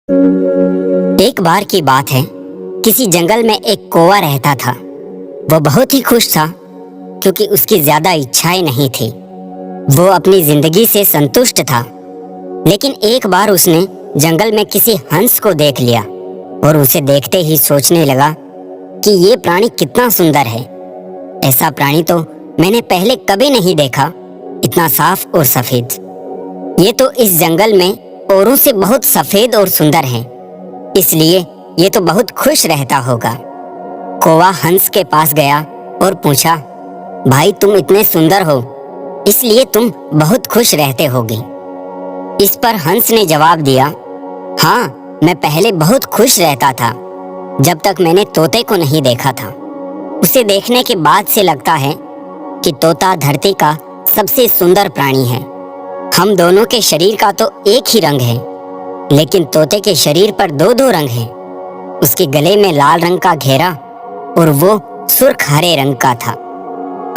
एक बार की बात है, किसी जंगल में एक कौवा रहता था। वो बहुत ही खुश था क्योंकि उसकी ज्यादा इच्छाएं नहीं थी। वो अपनी जिंदगी से संतुष्ट था। लेकिन एक बार उसने जंगल में किसी हंस को देख लिया और उसे देखते ही सोचने लगा कि ये प्राणी कितना सुंदर है। ऐसा प्राणी तो मैंने पहले कभी नहीं देखा, इतना साफ और सफेद। ये तो इस जंगल में औरों से बहुत सफेद और सुंदर है, इसलिए ये तो बहुत खुश रहता होगा। कौवा हंस के पास गया और पूछा, भाई तुम इतने सुंदर हो, इसलिए तुम बहुत खुश रहते होगे। इस पर हंस ने जवाब दिया, हाँ, मैं पहले बहुत खुश रहता था जब तक मैंने तोते को नहीं देखा था। उसे देखने के बाद से लगता है कि तोता धरती का सबसे सुंदर प्राणी है। हम दोनों के शरीर का तो एक ही रंग है, लेकिन तोते के शरीर पर दो दो रंग हैं। उसके गले में लाल रंग का घेरा और वो सुर्ख हरे रंग का था।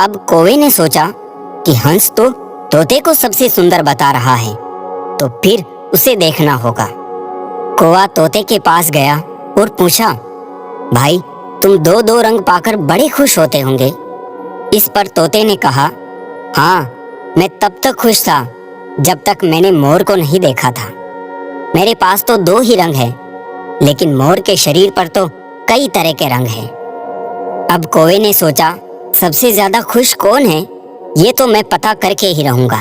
अब कौवे ने सोचा कि हंस तो तोते को सबसे सुंदर बता रहा है, तो फिर उसे देखना होगा। कौवा तोते के पास गया और पूछा, भाई तुम दो दो रंग पाकर बड़े खुश होते होंगे। इस पर तोते ने कहा, हाँ, मैं तब तक खुश था जब तक मैंने मोर को नहीं देखा था। मेरे पास तो दो ही रंग है, लेकिन मोर के शरीर पर तो कई तरह के रंग हैं। अब कौवे ने सोचा, सबसे ज्यादा खुश कौन है, ये तो मैं पता करके ही रहूंगा,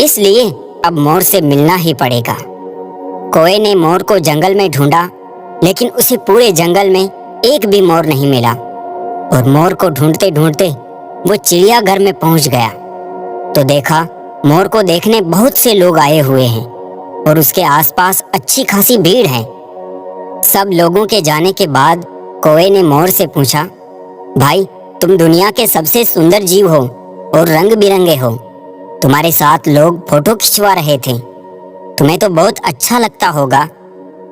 इसलिए अब मोर से मिलना ही पड़ेगा। कौवे ने मोर को जंगल में ढूंढा, लेकिन उसे पूरे जंगल में एक भी मोर नहीं मिला। और मोर को ढूंढते ढूंढते वो चिड़ियाघर में पहुंच गया तो देखा मोर को देखने बहुत से लोग आए हुए हैं और उसके आसपास अच्छी खासी भीड़ है। सब लोगों के जाने के बाद कौवे ने मोर से पूछा, भाई तुम दुनिया के सबसे सुंदर जीव हो और रंग बिरंगे हो। तुम्हारे साथ लोग फोटो खिंचवा रहे थे, तुम्हें तो बहुत अच्छा लगता होगा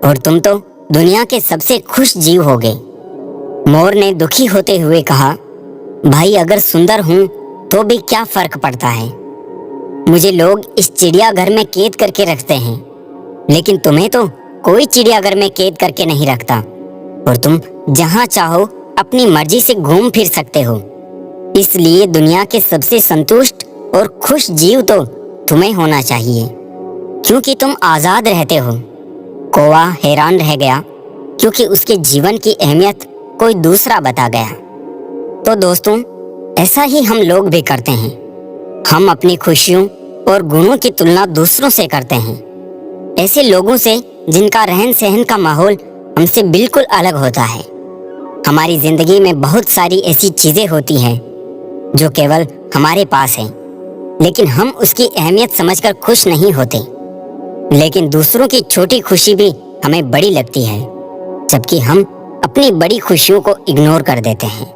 और तुम तो दुनिया के सबसे खुश जीव होगे। मोर ने दुखी होते हुए कहा, भाई अगर सुंदर हूं तो भी क्या फर्क पड़ता है, मुझे लोग इस चिड़ियाघर में कैद करके रखते हैं, लेकिन तुम्हें तो कोई चिड़ियाघर में कैद करके नहीं रखता और तुम जहां चाहो अपनी मर्जी से घूम फिर सकते हो। इसलिए दुनिया के सबसे संतुष्ट और खुश जीव तो तुम्हें होना चाहिए, क्योंकि तुम आजाद रहते हो। कौवा हैरान रह गया क्योंकि उसके जीवन की अहमियत कोई दूसरा बता गया। तो दोस्तों, ऐसा ही हम लोग भी करते हैं। हम अपनी खुशियों और गुणों की तुलना दूसरों से करते हैं, ऐसे लोगों से जिनका रहन सहन का माहौल हमसे बिल्कुल अलग होता है। हमारी जिंदगी में बहुत सारी ऐसी चीजें होती हैं जो केवल हमारे पास हैं, लेकिन हम उसकी अहमियत समझकर खुश नहीं होते। लेकिन दूसरों की छोटी खुशी भी हमें बड़ी लगती है, जबकि हम अपनी बड़ी खुशियों को इग्नोर कर देते हैं।